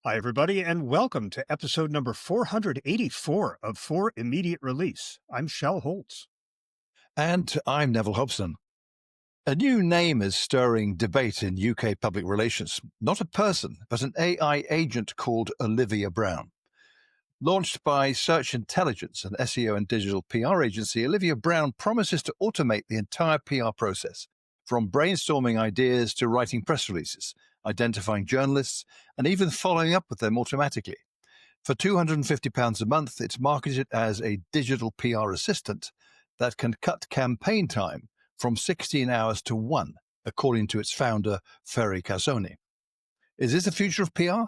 Hi, everybody, and welcome to episode number 484 of For Immediate Release. I'm Shel Holtz. And I'm Neville Hobson. A new name is stirring debate in UK public relations. Not a person, but an AI agent called Olivia Brown. Launched by Search Intelligence, an SEO and digital PR agency, Olivia Brown promises to automate the entire PR process, from brainstorming ideas to writing press releases, identifying journalists, and even following up with them automatically. For £250 a month, it's marketed as a digital PR assistant that can cut campaign time from 16 hours to 1, according to its founder, Ferry Casoni. Is this the future of PR?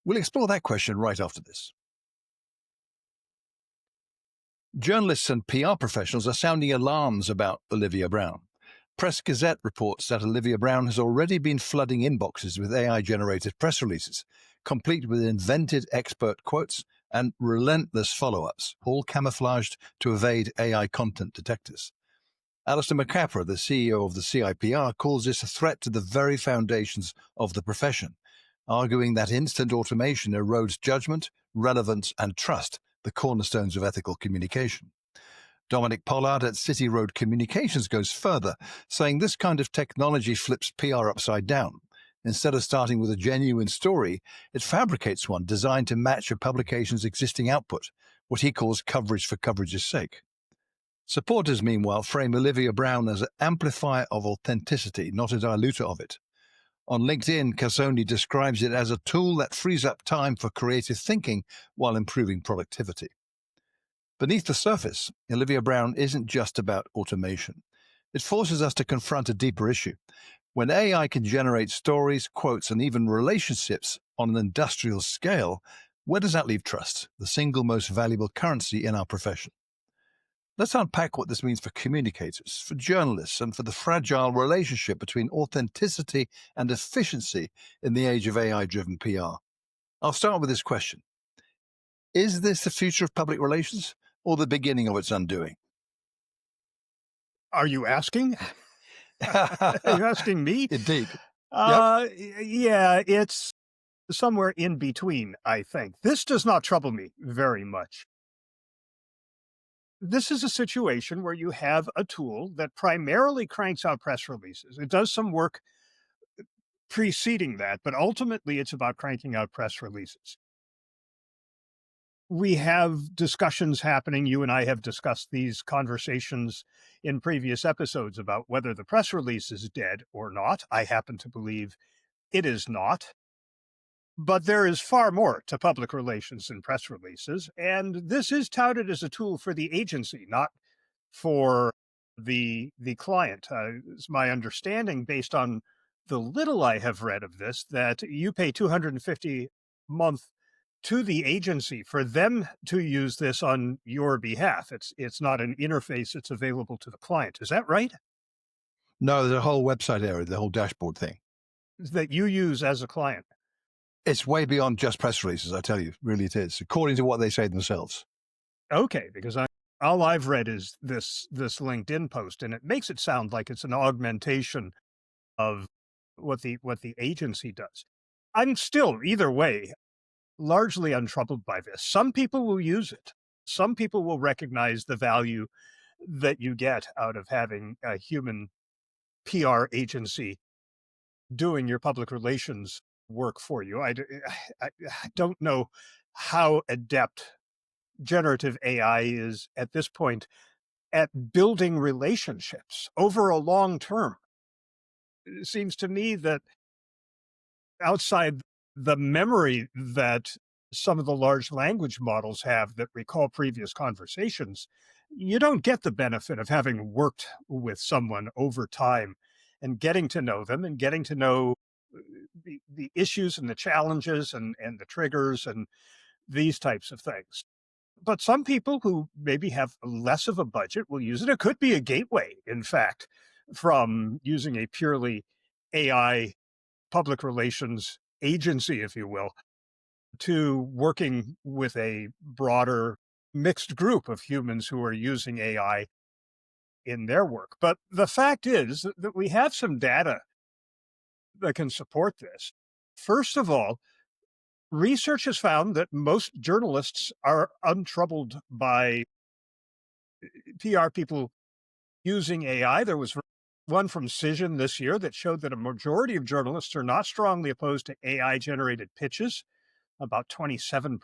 We'll explore that question right after this. Journalists and PR professionals are sounding alarms about Olivia Brown. Press Gazette reports that Olivia Brown has already been flooding inboxes with AI-generated press releases, complete with invented expert quotes and relentless follow-ups, all camouflaged to evade AI content detectors. Alistair McCapra, the CEO of the CIPR, calls this a threat to the very foundations of the profession, arguing that instant automation erodes judgment, relevance, and trust, the cornerstones of ethical communication. Dominic Pollard at City Road Communications goes further, saying this kind of technology flips PR upside down. Instead of starting with a genuine story, it fabricates one designed to match a publication's existing output, what he calls coverage for coverage's sake. Supporters, meanwhile, frame Olivia Brown as an amplifier of authenticity, not a diluter of it. On LinkedIn, Casoni describes it as a tool that frees up time for creative thinking while improving productivity. Beneath the surface, Olivia Brown isn't just about automation. It forces us to confront a deeper issue. When AI can generate stories, quotes, and even relationships on an industrial scale, where does that leave trust, the single most valuable currency in our profession? Let's unpack what this means for communicators, for journalists, and for the fragile relationship between authenticity and efficiency in the age of AI-driven PR. I'll start with this question. Is this the future of public relations or the beginning of its undoing? Are you asking? Are you asking me? Indeed. Yep. Yeah, it's somewhere in between, I think. This does not trouble me very much. This is a situation where you have a tool that primarily cranks out press releases. It does some work preceding that, but ultimately it's about cranking out press releases. We have discussions happening. You and I have discussed these conversations in previous episodes about whether the press release is dead or not. I happen to believe it is not. But there is far more to public relations than press releases, and this is touted as a tool for the agency, not for the client. It's my understanding, based on the little I have read of this, that you pay $250 a month to the agency for them to use this on your behalf. It's not an interface that's available to the client. Is that right? No, there's a whole website area, the whole dashboard thing. That you use as a client. It's way beyond just press releases, I tell you. Really it is, according to what they say themselves. Okay, because all I've read is this LinkedIn post, and it makes it sound like it's an augmentation of what the agency does. I'm still, either way, largely untroubled by this. Some people will use it. Some people will recognize the value that you get out of having a human PR agency doing your public relations work for you. I don't know how adept generative AI is at this point at building relationships over a long term. It seems to me that outside the memory that some of the large language models have that recall previous conversations, you don't get the benefit of having worked with someone over time and getting to know them and getting to know the issues and the challenges and the triggers and these types of things. But some people who maybe have less of a budget will use it. It could be a gateway, in fact, from using a purely AI public relations agency, if you will, to working with a broader mixed group of humans who are using AI in their work. But the fact is that we have some data that can support this. First of all, research has found that most journalists are untroubled by PR people using AI. There was one from Cision this year that showed that a majority of journalists are not strongly opposed to AI generated pitches. About 27%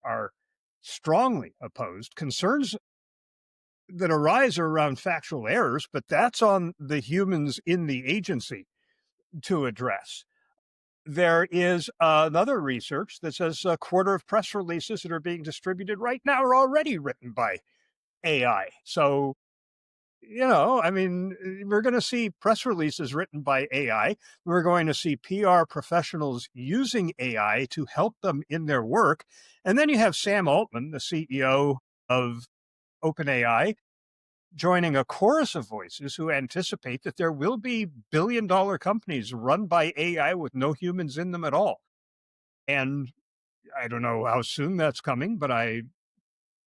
are strongly opposed. Concerns that arise are around factual errors, but that's on the humans in the agency to address. There is another research that says a quarter of press releases that are being distributed right now are already written by AI. So, I mean, we're going to see press releases written by AI. We're going to see PR professionals using AI to help them in their work. And then you have Sam Altman, the CEO of OpenAI, joining a chorus of voices who anticipate that there will be billion-dollar companies run by AI with no humans in them at all. And I don't know how soon that's coming, but I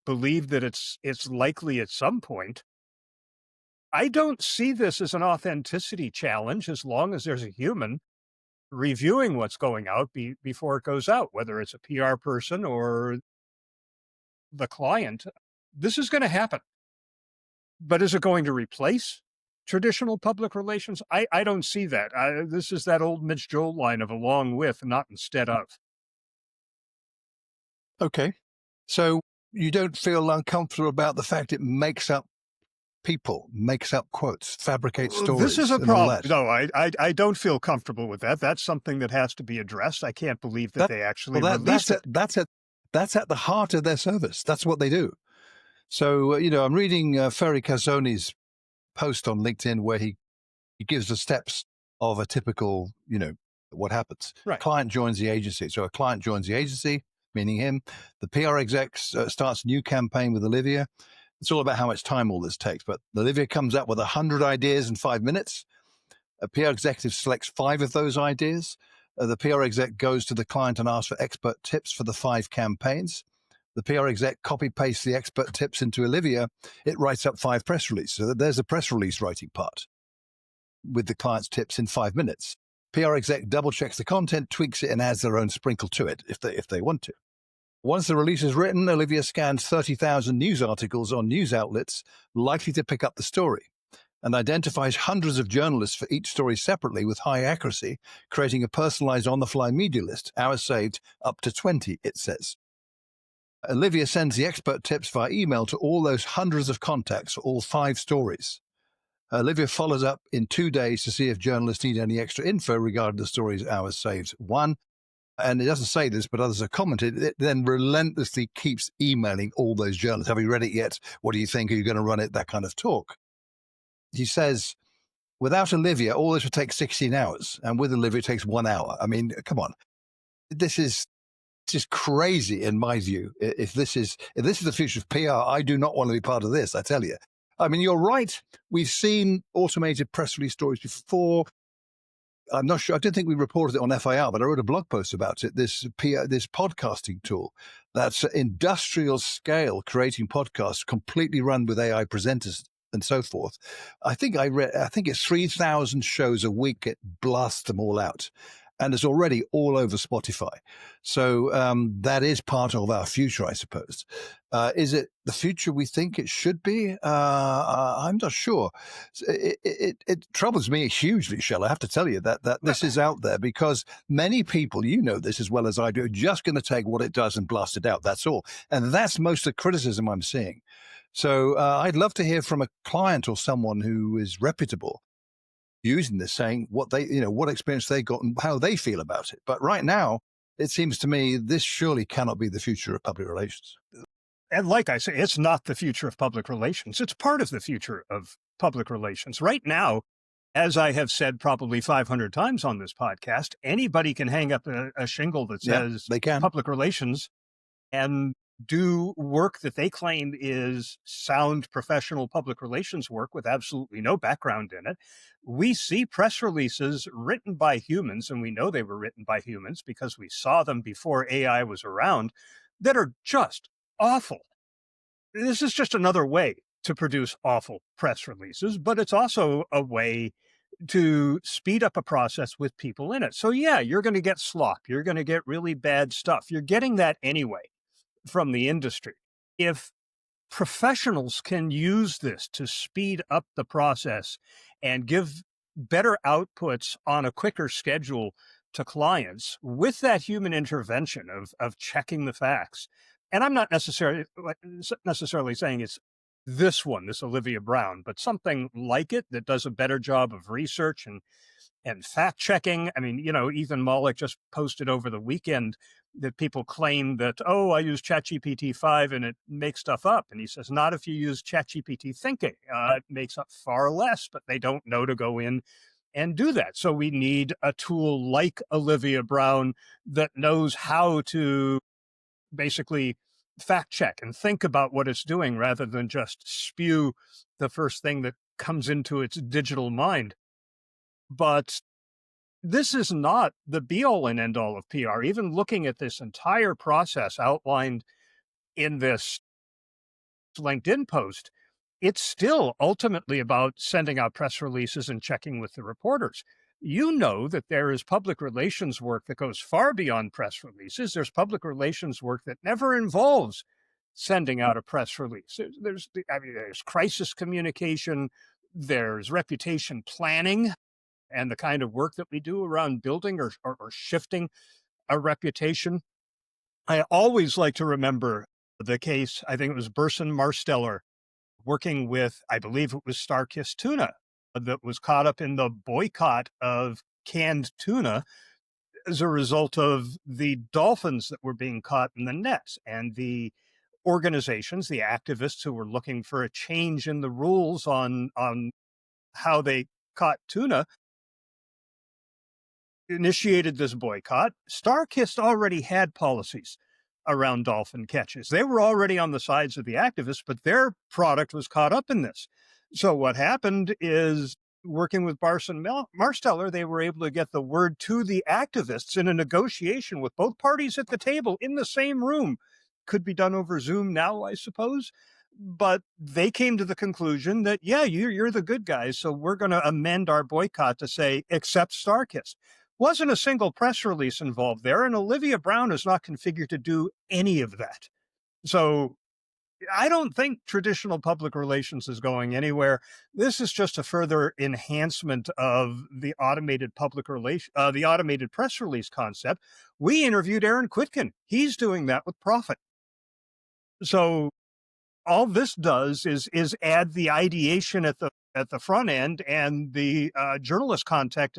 believe that it's likely at some point. I don't see this as an authenticity challenge as long as there's a human reviewing what's going out before it goes out, whether it's a PR person or the client. This is going to happen. But is it going to replace traditional public relations? I don't see that. This is that old Mitch Joel line of along with, not instead of. Okay. So you don't feel uncomfortable about the fact it makes up people, makes up quotes, fabricates stories, This is a and all problem. that. No, I don't feel comfortable with that. That's something that has to be addressed. I can't believe that they actually released it. That's at the heart of their service. That's what they do. So, I'm reading Ferry Casoni's post on LinkedIn where he gives the steps of a typical, what happens. Right. Client joins the agency. So a client joins the agency, meaning him. The PR exec starts a new campaign with Olivia. It's all about how much time all this takes. But Olivia comes up with 100 ideas in 5 minutes. A PR executive selects 5 of those ideas. The PR exec goes to the client and asks for expert tips for the 5 campaigns. The PR exec copy-pastes the expert tips into Olivia. It writes up 5 press releases. So there's a press release writing part with the client's tips in 5 minutes. PR exec double-checks the content, tweaks it, and adds their own sprinkle to it if they want to. Once the release is written, Olivia scans 30,000 news articles on news outlets likely to pick up the story and identifies hundreds of journalists for each story separately with high accuracy, creating a personalized on-the-fly media list. Hours saved up to 20, it says. Olivia sends the expert tips via email to all those hundreds of contacts for all 5 stories. Olivia follows up in 2 days to see if journalists need any extra info regarding the story's hours saved. 1, and it doesn't say this, but others have commented, it then relentlessly keeps emailing all those journalists. Have you read it yet? What do you think? Are you going to run it? That kind of talk. He says, without Olivia, all this would take 16 hours. And with Olivia, it takes 1 hour. I mean, come on. This is just crazy in my view. If this is the future of PR, I do not want to be part of this, I tell you. I mean, you're right. We've seen automated press release stories before. I'm not sure. I don't think we reported it on FIR, but I wrote a blog post about it. This podcasting tool that's industrial scale, creating podcasts completely run with AI presenters and so forth. I think it's 3,000 shows a week. It blasts them all out. And it's already all over Spotify. So that is part of our future, I suppose. Is it the future we think it should be? I'm not sure. It troubles me hugely, Shell. I have to tell you that this is out there because many people, you know this as well as I do, are just going to take what it does and blast it out. That's all. And that's most of the criticism I'm seeing. So I'd love to hear from a client or someone who is reputable using this, saying what experience they got and how they feel about it. But right now, it seems to me this surely cannot be the future of public relations. And like I say, it's not the future of public relations. It's part of the future of public relations. Right now, as I have said probably 500 times on this podcast, anybody can hang up a shingle that says they can. Public relations and do work that they claim is sound professional public relations work with absolutely no background in it. We see press releases written by humans, and we know they were written by humans because we saw them before AI was around, that are just awful. This is just another way to produce awful press releases, but it's also a way to speed up a process with people in it. So yeah, you're going to get slop. You're going to get really bad stuff. You're getting that anyway from the industry. If professionals can use this to speed up the process and give better outputs on a quicker schedule to clients with that human intervention of checking the facts. And I'm not necessarily saying it's this Olivia Brown, but something like it that does a better job of research and fact checking. I mean, Ethan Mollick just posted over the weekend that people claim that, oh, I use ChatGPT 5 and it makes stuff up. And he says, not if you use ChatGPT thinking. It makes up far less, but they don't know to go in and do that. So we need a tool like Olivia Brown that knows how to basically fact check and think about what it's doing rather than just spew the first thing that comes into its digital mind. But this is not the be all and end all of PR. Even looking at this entire process outlined in this LinkedIn post, it's still ultimately about sending out press releases and checking with the reporters. You know that there is public relations work that goes far beyond press releases. There's public relations work that never involves sending out a press release. There's crisis communication, there's reputation planning, and the kind of work that we do around building or shifting a reputation. I always like to remember the case, I think it was Burson Marsteller working with, I believe it was Starkist Tuna, that was caught up in the boycott of canned tuna as a result of the dolphins that were being caught in the nets. And the organizations, the activists who were looking for a change in the rules on how they caught tuna, initiated this boycott. StarKist already had policies around dolphin catches. They were already on the sides of the activists, but their product was caught up in this. So what happened is, working with Barson Marsteller, they were able to get the word to the activists in a negotiation with both parties at the table in the same room. Could be done over Zoom now, I suppose. But they came to the conclusion that, yeah, you're the good guys, so we're going to amend our boycott to say, accept StarKist. Wasn't a single press release involved there, and Olivia Brown is not configured to do any of that. So I don't think traditional public relations is going anywhere. This is just a further enhancement of the automated the automated press release concept. We interviewed Aaron Quitkin. He's doing that with Profit. So all this does is add the ideation at the front end and the journalist contact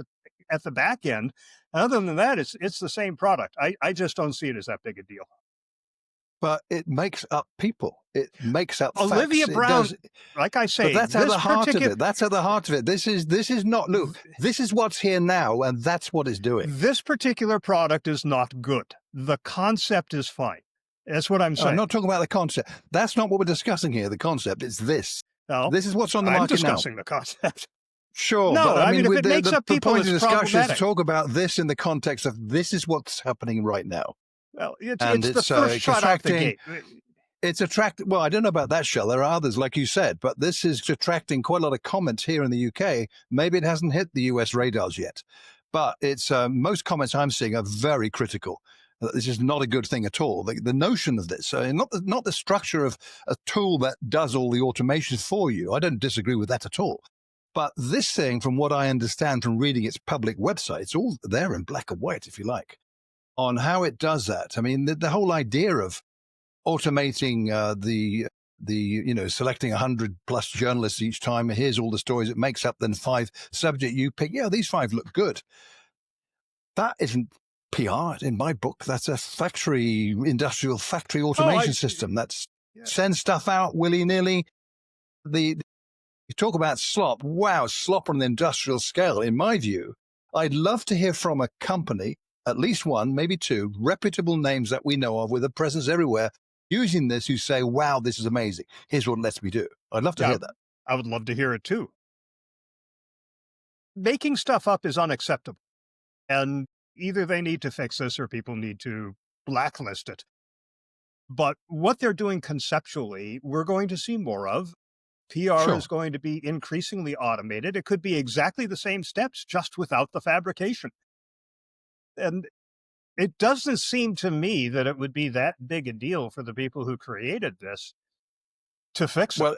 at the back end. Other than that, it's the same product. I just don't see it as that big a deal. But it makes up people. It makes up Olivia facts. Brown, like I say, but that's at the heart of it. That's at the heart of it. This is not, look, this is what's here now, and that's what it's doing. This particular product is not good. The concept is fine. That's what I'm saying. I'm not talking about the concept. That's not what we're discussing here. The concept is this. No, this is what's on the market now. I'm discussing the concept. Sure. No, but, I mean, if it makes up people, the it's point of discussion is to problematic. talk about this in the context of this is what's happening right now. Well, it's the first shot out the gate. It's attracting, well, I don't know about that, Shell. There are others, like you said, but this is attracting quite a lot of comments here in the UK. Maybe it hasn't hit the US radars yet, but it's most comments I'm seeing are very critical. This is not a good thing at all. The notion of this, not the structure of a tool that does all the automation for you. I don't disagree with that at all. But this thing, from what I understand from reading its public website, it's all there in black and white, if you like, on how it does that. I mean, the whole idea of automating selecting 100 plus journalists each time. Here's all the stories it makes up. Then 5 subject you pick. Yeah, these 5 look good. That isn't PR in my book. That's a industrial factory automation system. Send stuff out willy-nilly. You talk about slop. Wow, slop on an industrial scale. In my view, I'd love to hear from a company, at least one, maybe 2, reputable names that we know of with a presence everywhere, using this, who say, wow, this is amazing. Here's what it lets me do. I'd love to hear that. I would love to hear it too. Making stuff up is unacceptable. And either they need to fix this or people need to blacklist it. But what they're doing conceptually, we're going to see more of. PR is Sure. going to be increasingly automated. It could be exactly the same steps, just without the fabrication. And it doesn't seem to me that it would be that big a deal for the people who created this to fix it. Well,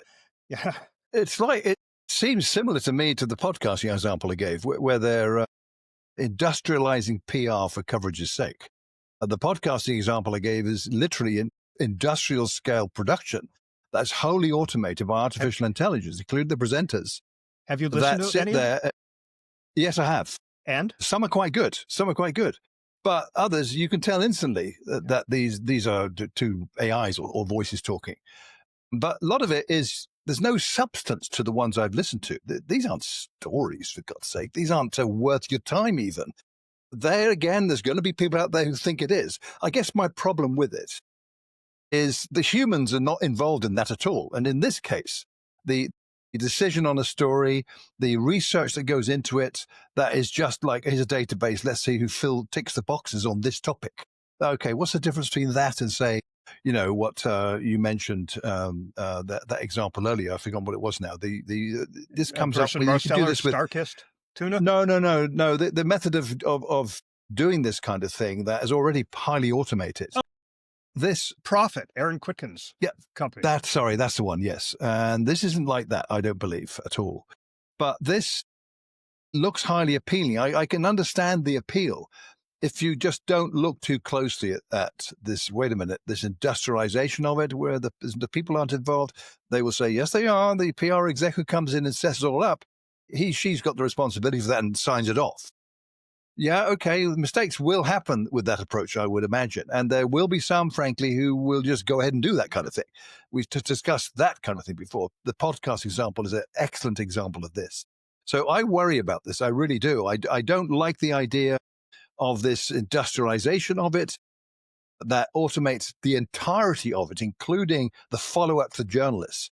Yeah. it's like it seems similar to me to the podcasting example I gave, where they're industrializing PR for coverage's sake. The podcasting example I gave is literally an industrial scale production that's wholly automated by artificial intelligence, including the presenters Have you listened that to sit any of it? there. Yes, I have. And Some are quite good. Some are quite good. But others, you can tell instantly that these are two AIs or voices talking. But a lot of it is, there's no substance to the ones I've listened to. These aren't stories, for God's sake. These aren't worth your time even. There again, there's going to be people out there who think it is. I guess my problem with it is the humans are not involved in that at all. And in this case, the decision on a story, the research that goes into it, that is just like, here's a database, let's see who ticks the boxes on this topic. Okay, what's the difference between that and say, what you mentioned, that example earlier, I forgot what it was now. This comes up when you can do this with Star-kissed tuna? No. The method of doing this kind of thing that is already highly automated. Oh. This Profit, Aaron Quicken's company. that's the one, yes. And this isn't like that, I don't believe at all. But this looks highly appealing. I can understand the appeal if you just don't look too closely at this. Wait a minute, this industrialization of it, where the people aren't involved. They will say, yes, they are. The PR exec who comes in and sets it all up, she's got the responsibility for that and signs it off. Yeah, okay, mistakes will happen with that approach, I would imagine. And there will be some, frankly, who will just go ahead and do that kind of thing. We've discussed that kind of thing before. The podcast example is an excellent example of this. So I worry about this. I really do. I don't like the idea of this industrialization of it that automates the entirety of it, including the follow-up to journalists.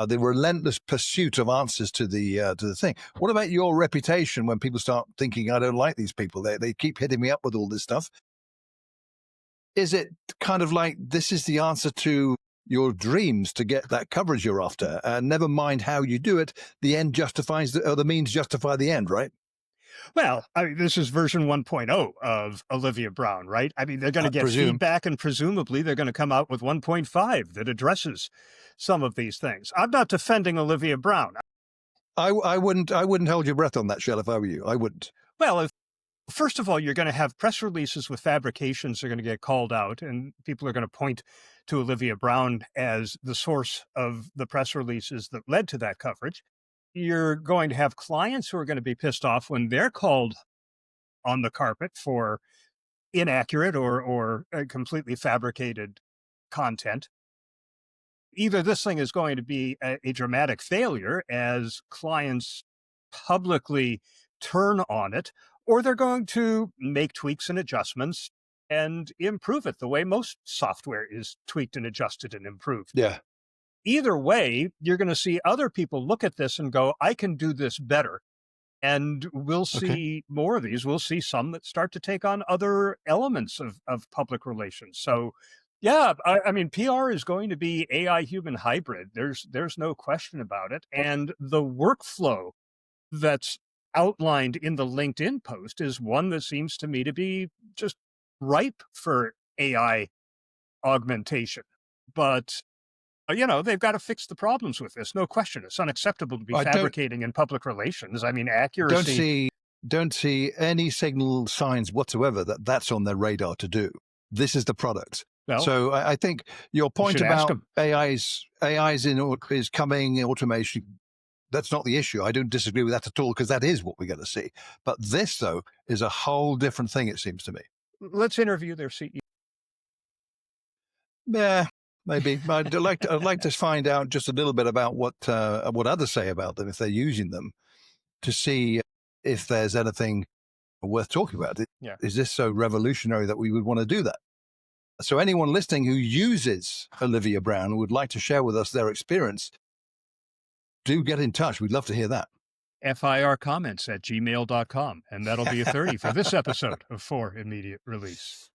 The relentless pursuit of answers to the thing. What about your reputation when people start thinking, I don't like these people? They keep hitting me up with all this stuff. Is it kind of like, this is the answer to your dreams to get that coverage you're after? Never mind how you do it. The end justifies, or the means justify the end, right? Well, I mean, this is version 1.0 of Olivia Brown, right? I mean, they're going to get feedback, and presumably they're going to come out with 1.5 that addresses some of these things. I'm not defending Olivia Brown. I wouldn't hold your breath on that, Shell, if I were you. I wouldn't. Well, first of all, you're going to have press releases with fabrications that are going to get called out, and people are going to point to Olivia Brown as the source of the press releases that led to that coverage. You're going to have clients who are going to be pissed off when they're called on the carpet for inaccurate or completely fabricated content. Either this thing is going to be a dramatic failure as clients publicly turn on it, or they're going to make tweaks and adjustments and improve it the way most software is tweaked and adjusted and improved. Yeah. Either way, you're going to see other people look at this and go, I can do this better. And we'll see more of these. We'll see some that start to take on other elements of public relations. So, yeah, I mean, PR is going to be AI-human hybrid. There's no question about it. And the workflow that's outlined in the LinkedIn post is one that seems to me to be just ripe for AI augmentation. But they've got to fix the problems with this. No question. It's unacceptable to be fabricating in public relations. I mean, accuracy. Don't see any signal signs whatsoever that that's on their radar to do. This is the product. Well, so I think your point about is coming, automation, that's not the issue. I don't disagree with that at all, because that is what we're going to see. But this, though, is a whole different thing, it seems to me. Let's interview their CEO. Yeah. Maybe I'd like to find out just a little bit about what others say about them if they're using them, to see if there's anything worth talking about. Yeah. Is this so revolutionary that we would want to do that? So anyone listening who uses Olivia Brown would like to share with us their experience, do get in touch. We'd love to hear that. FIR comments at gmail.com. And that'll be a 30 for this episode of For Immediate Release.